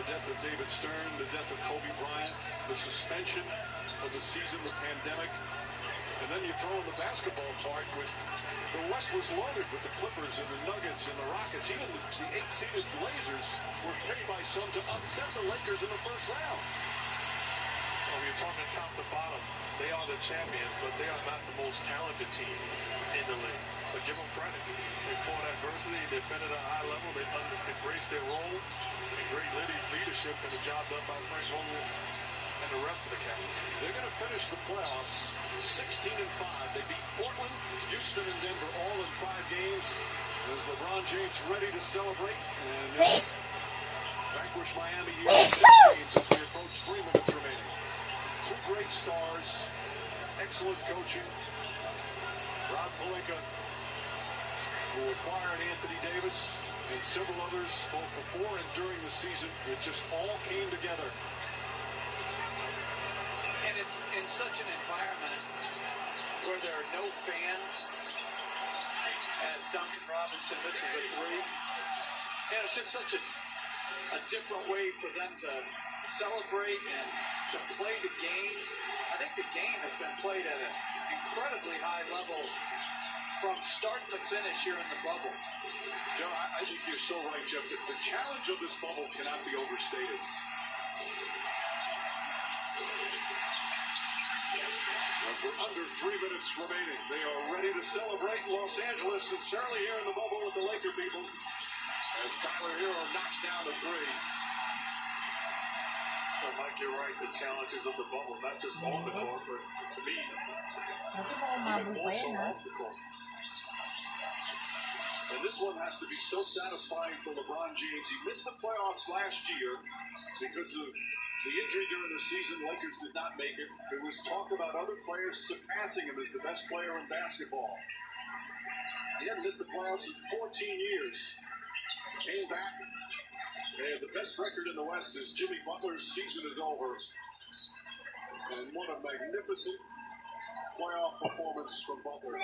the death of David Stern, the death of Kobe Bryant, the suspension of the season, the pandemic. And then you throw in the basketball part, with the West was loaded with the Clippers and the Nuggets and the Rockets. Even the 8-seeded Blazers were paid by some to upset the Lakers in the first round. Well, you're talking top to bottom. They are the champions, but they are not the most talented team in the league. But give them credit. They fought adversity, they defended at a high level, they embraced their role, and great leadership and the job done by Frank Vogel and the rest of the Cavs. They're going to finish the playoffs 16-5. They beat Portland, Houston, and Denver all in 5 games. As LeBron James ready to celebrate and vanquish Miami here in 6 games as we approach 3 minutes remaining. 2 great stars, excellent coaching. Rob Pelinka, who acquired Anthony Davis and several others both before and during the season. It just all came together. And it's in such an environment where there are no fans, as Duncan Robinson misses a 3. And it's just such a different way for them to celebrate and to play the game. I think the game has been played at an incredibly high level from start to finish here in the bubble. Joe, I think you're so right, Jeff. The challenge of this bubble cannot be overstated. As we're under 3 minutes remaining, they are ready to celebrate Los Angeles, and certainly here in the bubble with the Laker people, as Tyler Hero knocks down a 3. Well, Mike, you're right. The challenges of the bubble, not just on the court, but to me, even more so off the court. And this one has to be so satisfying for LeBron James. He missed the playoffs last year because of the injury during the season. Lakers did not make it. There was talk about other players surpassing him as the best player in basketball. He hadn't missed the playoffs in 14 years. Came back. They had the best record in the West as Jimmy Butler's season is over. And what a magnificent playoff performance from Butler.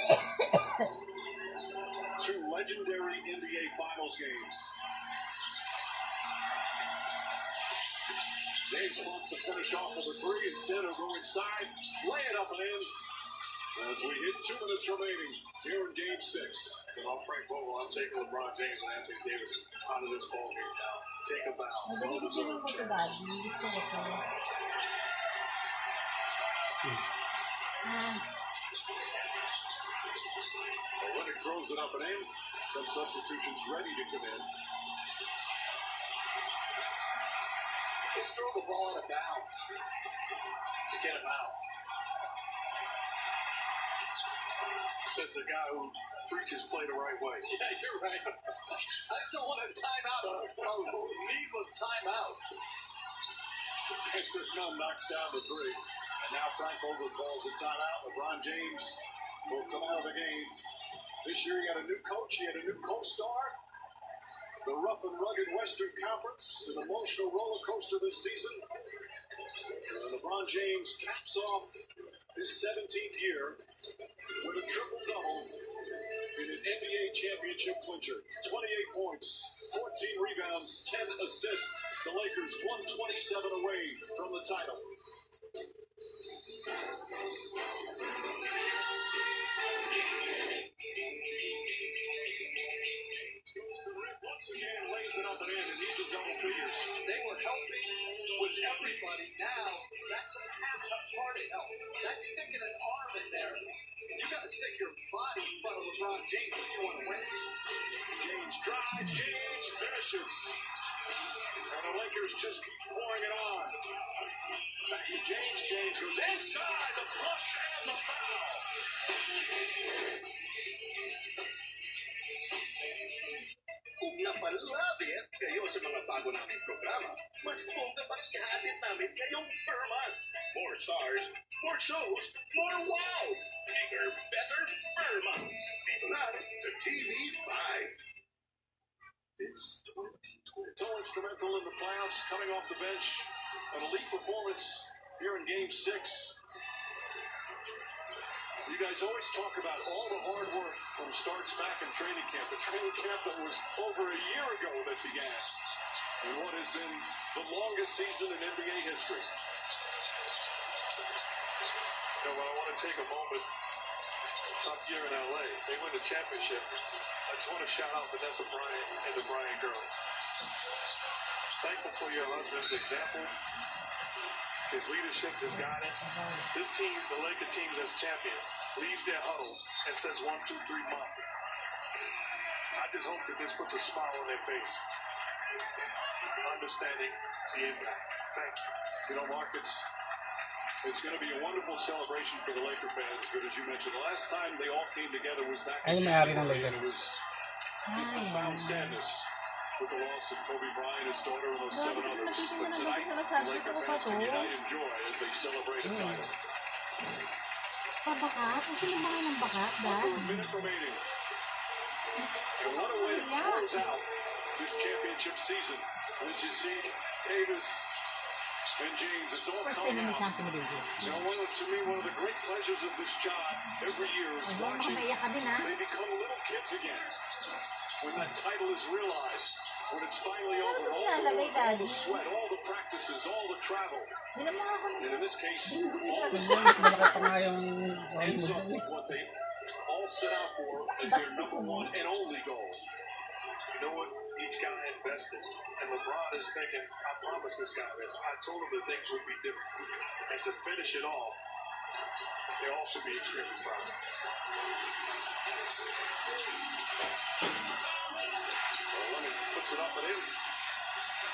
2 legendary NBA Finals games. James wants to finish off with a 3 instead of going inside. Lay it up and in. As we hit 2 minutes remaining here in Game 6. And on Frank Vogel, I'm taking LeBron James and Anthony Davis out of this ball game now. Take a bow. Well-deserved chance. Leonard throws it up and in. Some substitutions ready to come in. Just throw the ball out of bounds to get him out. Says the guy who preaches play the right way. Yeah, you're right. I just don't want a timeout, a needless timeout. Chris Nunn knocks down the 3. And now Frank Vogel calls a timeout. LeBron James will come out of the game. This year he got a new coach. He had a new co-star. The rough and rugged Western Conference, an emotional roller coaster this season. LeBron James caps off his 17th year with a triple-double in an NBA championship clincher. 28 points, 14 rebounds, 10 assists. The Lakers 127 away from the title. Once again, lays it up and in, and he's in double figures. They were helping with everybody. Now, that's a half-hearted help. That's sticking an arm in there. You got to stick your body in front of LeBron James if you want to win. James drives, James finishes. And the Lakers just keep pouring it on. Back to James. James goes inside, the flush and the foul. Kung napalapit kayo sa mga bago naming programa, mas bongga pang ihatid namin ngayong per month. More stars, more shows, more wow! Bigger, better per month. Dito na sa TV5. It's 2020. So instrumental in the playoffs, coming off the bench. An elite performance here in Game 6. You guys always talk about all the hard work from starts back in training camp. The training camp that was over a year ago that began. in what has been the longest season in NBA history. You know, I want to take a moment. Tough year in LA. They win the championship. I just want to shout out Vanessa Bryant and the Bryant girls. Thankful for your husband's example, his leadership, his guidance. This team, the Laker team as champion, leaves their huddle and says 1, 2, 3, mom. I just hope that this puts a smile on their face, understanding the impact. Thank you. You know, Mark, it's going to be a wonderful celebration for the Laker fans, but as you mentioned, the last time they all came together was back in January, and it was profound sadness with the loss of Kobe Bryant, his daughter, and those 7 others. But tonight, the Laker fans can unite in joy as they celebrate a title. Pabakat? Kasi naman ng bakat, Dad. Under a minute remaining. And what a way to close out this championship season. As you see, Davis and James, it's all First come time na out. champion ni Davis. You know, to me, one of the great pleasures of this job every year is Baka watching maiyak ka din, ha? they become little kids again. When that title is realized, when it's finally over, all the work, all the sweat, all the practices, all the travel, Hindi naman ako. and in this case, all the Malakas pa nga yung ends up with what they all set out for as their number one and only goal. You know what? Each guy invested. And LeBron is thinking, I promised this guy this. I told him that things would be different. And to finish it off, they all should be extremely proud. Lemon puts it up and in.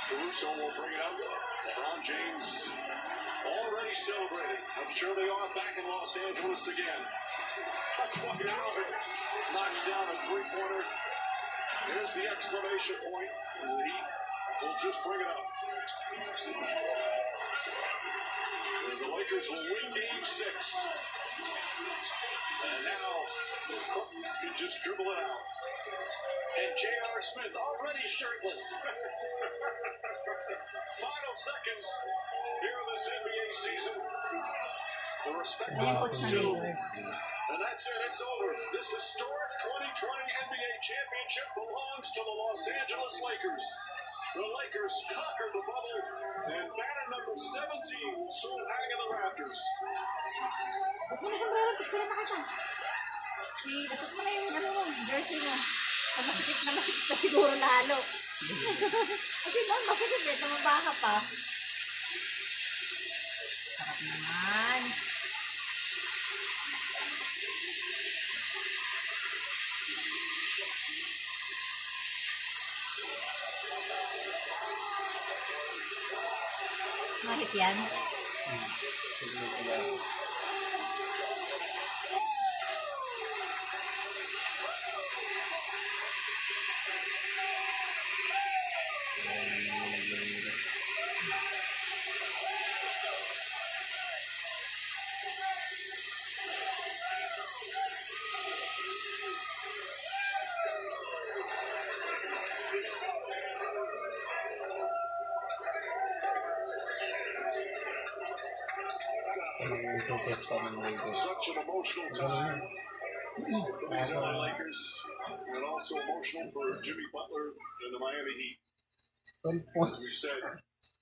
Caruso will bring it up. LeBron James already celebrating. I'm sure they are back in Los Angeles again. That's why Howard knocks down a three-pointer. There's the exclamation point. And the Heat will just bring it up. And the Lakers will win Game 6. And now Cook can just dribble it out. And J.R. Smith already shirtless. Final seconds here in this NBA season. The respective Ayan, coach ng two. Lakers. And that's it. It's over. This historic 2020 NBA championship belongs to the Los Angeles Lakers. The Lakers conquered the bubble, and banner number 17 will soon hang in the rafters. Sat mo na sombrero, picture na kita. Nasat mo na yung jersey mo. Masikip na siguro lalo. Kasi noon masikip eh, tumaba ka pa. Sarap naman. Mahit yan. Such an emotional time for these LA Lakers, and also emotional for Jimmy Butler and the Miami Heat. 12 We points. said,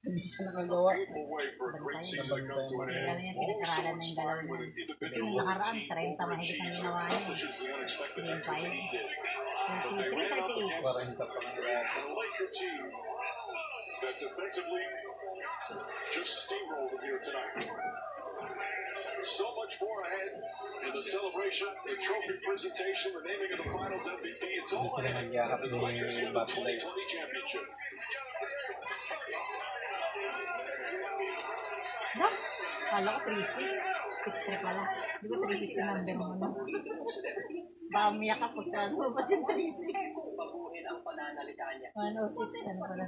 Hindi siya nakagawa. painful way for a great season to come to an end. Always so inspiring when an individual or a team overachieves or accomplishes the unexpected. That's what the Heat did. But they ran up against 40 pa lang. a Laker team that defensively just steamrolled here tonight. So much more ahead in the celebration, the trophy presentation, the naming of the Finals MVP. It's all ahead as the Lakers win the 2020 championship. Ba? Kala ko 3-6. 6-3 pala. Di ba 3-6 yung number mo, no? Baka umiyak ka pagka lumabas yung 3-6. 106 ano pala.